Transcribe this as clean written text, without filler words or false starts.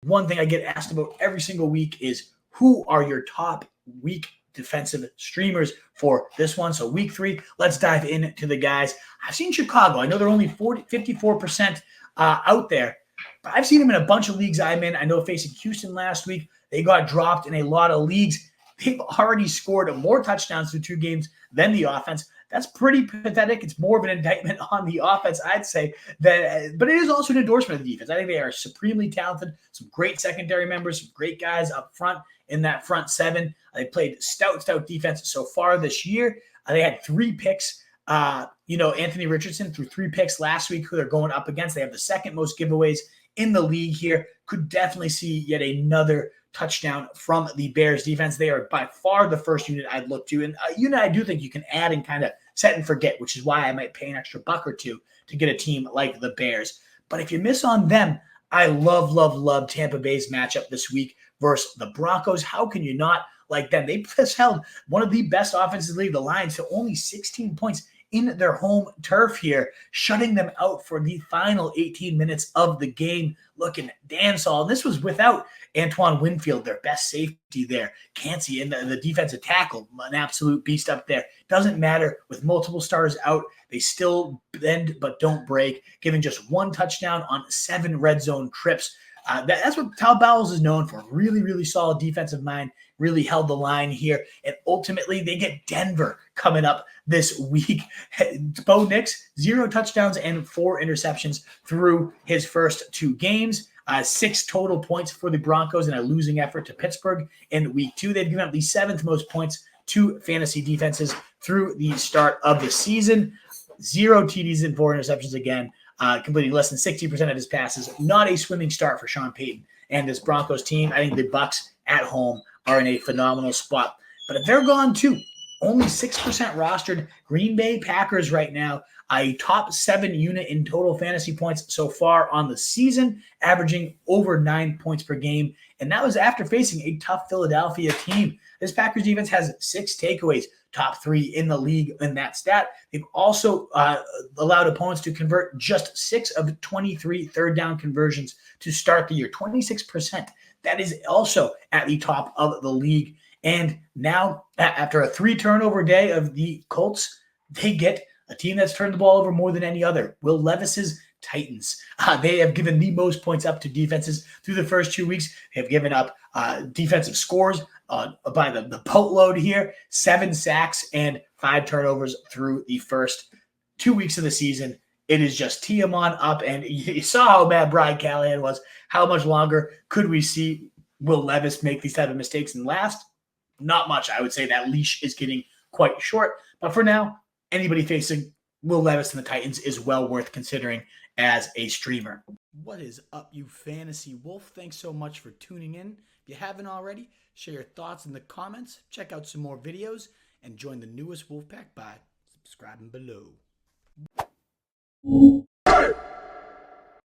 one thing I get asked about every single week is who are your top week defensive streamers for this one. So week 3, let's dive into the guys. I've seen Chicago. I know they're only 54% out there, but I've seen them in a bunch of leagues I'm in. I know facing Houston last week, they got dropped in a lot of leagues. They've already scored more touchdowns through 2 games than the offense. That's pretty pathetic. It's more of an indictment on the offense, I'd say. But it is also an endorsement of the defense. I think they are supremely talented, some great secondary members, some great guys up front in that front 7. They played stout defense so far this year. They had 3 picks. Anthony Richardson threw 3 picks last week, who they're going up against. They have the second most giveaways in the league here. Could definitely see yet another touchdown from the Bears defense. They are by far the first unit I'd look to. And a unit I do think you can add and kind of set and forget, which is why I might pay an extra $1 or $2 to get a team like the Bears. But if you miss on them, I love Tampa Bay's matchup this week versus the Broncos. How can you not like them? They just held one of the best offenses in the league, the Lions, to only 16 points in their home turf here, shutting them out for the final 18 minutes of the game, looking damn solid. And this was without Antoine Winfield, their best safety there. Cansey in the defensive tackle, an absolute beast up there. Doesn't matter. With multiple stars out, they still bend but don't break, giving just 1 touchdown on 7 red zone trips. That's what Todd Bowles is known for. Really solid defensive mind. Really held the line here. And ultimately, they get Denver coming up this week. Bo Nix, 0 touchdowns and 4 interceptions through his first 2 games. 6 total points for the Broncos in a losing effort to Pittsburgh in week 2. They've given up the 7th most points to fantasy defenses through the start of the season. 0 TDs and 4 interceptions again. Completing less than 60% of his passes. Not a swimming start for Sean Payton and this Broncos team. I think the Bucs at home are in a phenomenal spot. But if they're gone too, only 6% rostered. Green Bay Packers right now, a top 7 unit in total fantasy points so far on the season, averaging over 9 points per game. And that was after facing a tough Philadelphia team. This Packers defense has 6 takeaways, top 3 in the league in that stat. They've also allowed opponents to convert just 6 of 23 third down conversions to start the year, 26%. That is also at the top of the league. And now, after a 3 turnover day of the Colts, they get a team that's turned the ball over more than any other. Will Levis's Titans. They have given the most points up to defenses through the first 2 weeks. They have given up defensive scores by the boatload here. 7 sacks and 5 turnovers through the first 2 weeks of the season. It is just tee them on up. And you saw how bad Brian Callahan was. How much longer could we see Will Levis make these type of mistakes and last? Not much. I would say that leash is getting quite short. But for now, anybody facing Will Levis and the Titans is well worth considering as a streamer. What is up, you fantasy wolf? Thanks so much for tuning in. If you haven't already, share your thoughts in the comments, check out some more videos, and join the newest Wolfpack by subscribing below.